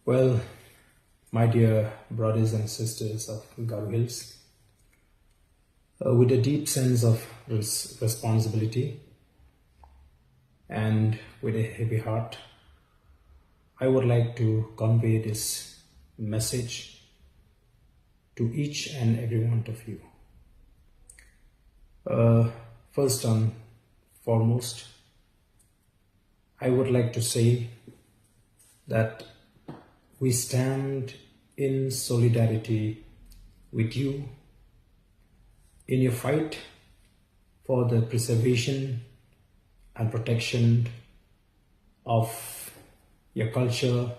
Well, my dear brothers and sisters of Garo Hills, with a deep sense of responsibility and with a heavy heart, I would like to convey this message to each and every one of you. First and foremost, I would like to say that we stand in solidarity with you in your fight for the preservation and protection of your culture,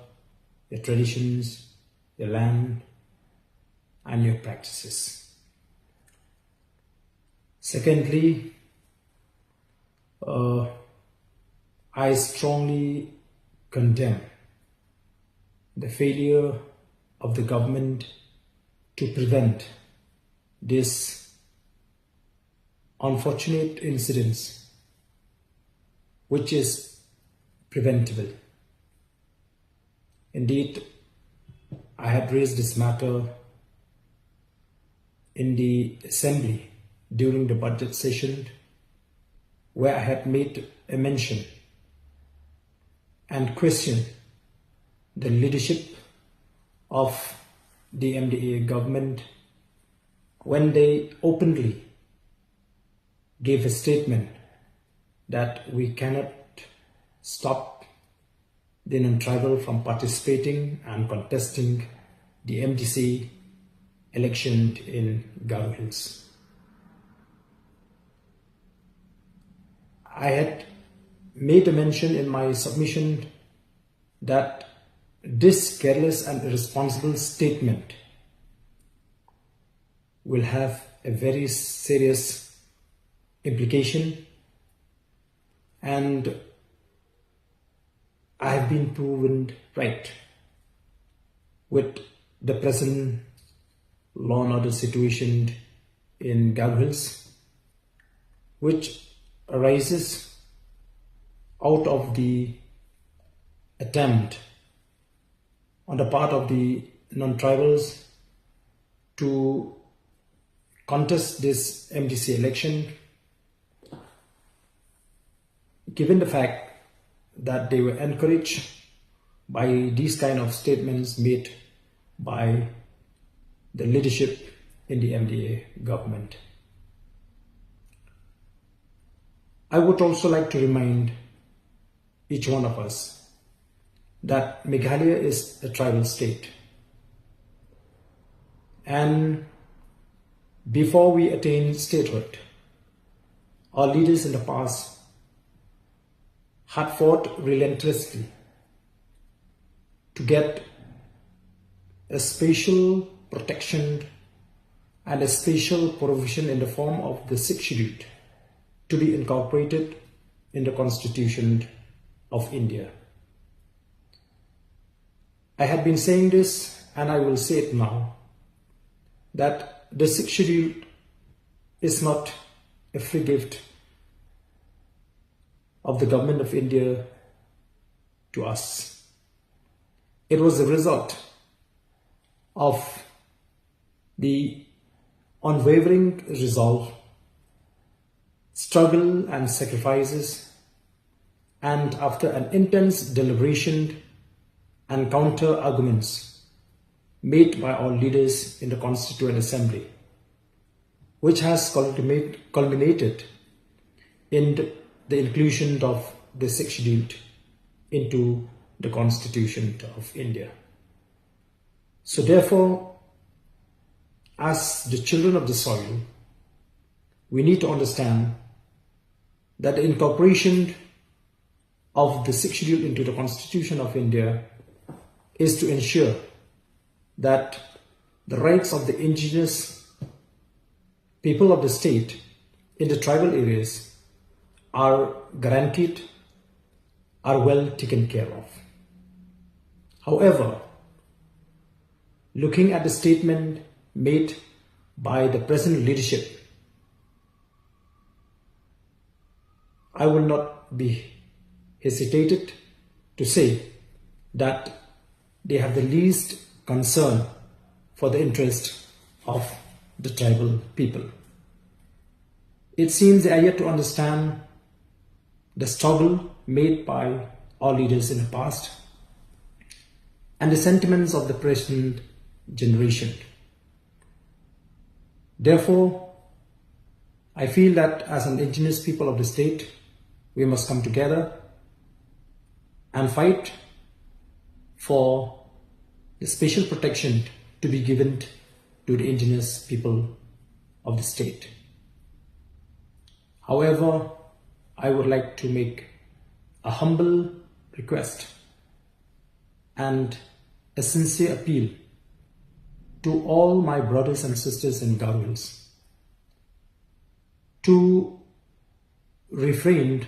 your traditions, your land, and your practices. Secondly, I strongly condemn the failure of the government to prevent these unfortunate incidents, which is preventable. Indeed, I had raised this matter in the assembly during the budget session, where I had made a mention and questioned the leadership of the MDA government when they openly gave a statement that we cannot stop the non-tribal from participating and contesting the MDC election in Garo Hills. I had made a mention in my submission that this careless and irresponsible statement will have a very serious implication, and I have been proven right with the present law and order situation in Garo Hills, which arises out of the attempt on the part of the non-tribals to contest this MDC election, given the fact that they were encouraged by these kind of statements made by the leadership in the MDA government. I would also like to remind each one of us that Meghalaya is a tribal state, and before we attain statehood, our leaders in the past had fought relentlessly to get a special protection and a special provision in the form of the 6th schedule to be incorporated in the Constitution of India. I had been saying this, and I will say it now, that the 6th schedule is not a free gift of the government of India to us. It was the result of the unwavering resolve, struggle and sacrifices, and after an intense deliberation and counter arguments made by our leaders in the Constituent Assembly, which has culminated in the inclusion of the 6th schedule into the Constitution of India. So therefore, as the children of the soil, we need to understand that the incorporation of the 6th schedule into the Constitution of India is to ensure that the rights of the indigenous people of the state in the tribal areas are guaranteed, are well taken care of. However, looking at the statement made by the present leadership, I will not be hesitated to say that they have the least concern for the interest of the tribal people. It seems they are yet to understand the struggle made by our leaders in the past and the sentiments of the present generation. Therefore, I feel that as an indigenous people of the state, we must come together and fight for the special protection to be given to the indigenous people of the state. However, I would like to make a humble request and a sincere appeal to all my brothers and sisters in Garuls to refrain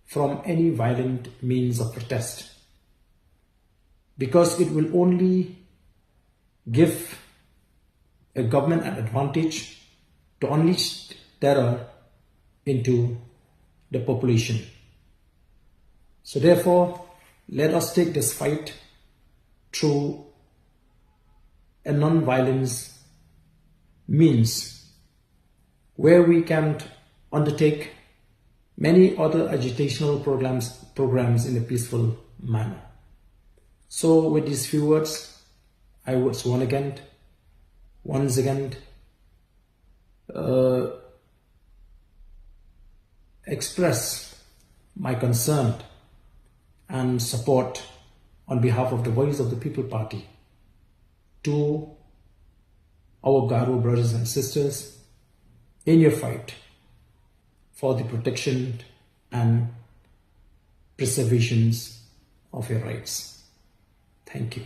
from any violent means of protest, because it will only give a government an advantage to unleash terror into the population. So therefore, let us take this fight through a non-violence means where we can undertake many other agitational programs in a peaceful manner. So with these few words, I would once again express my concern and support on behalf of the Voice of the People Party to our Garo brothers and sisters in your fight for the protection and preservation of your rights. Thank you.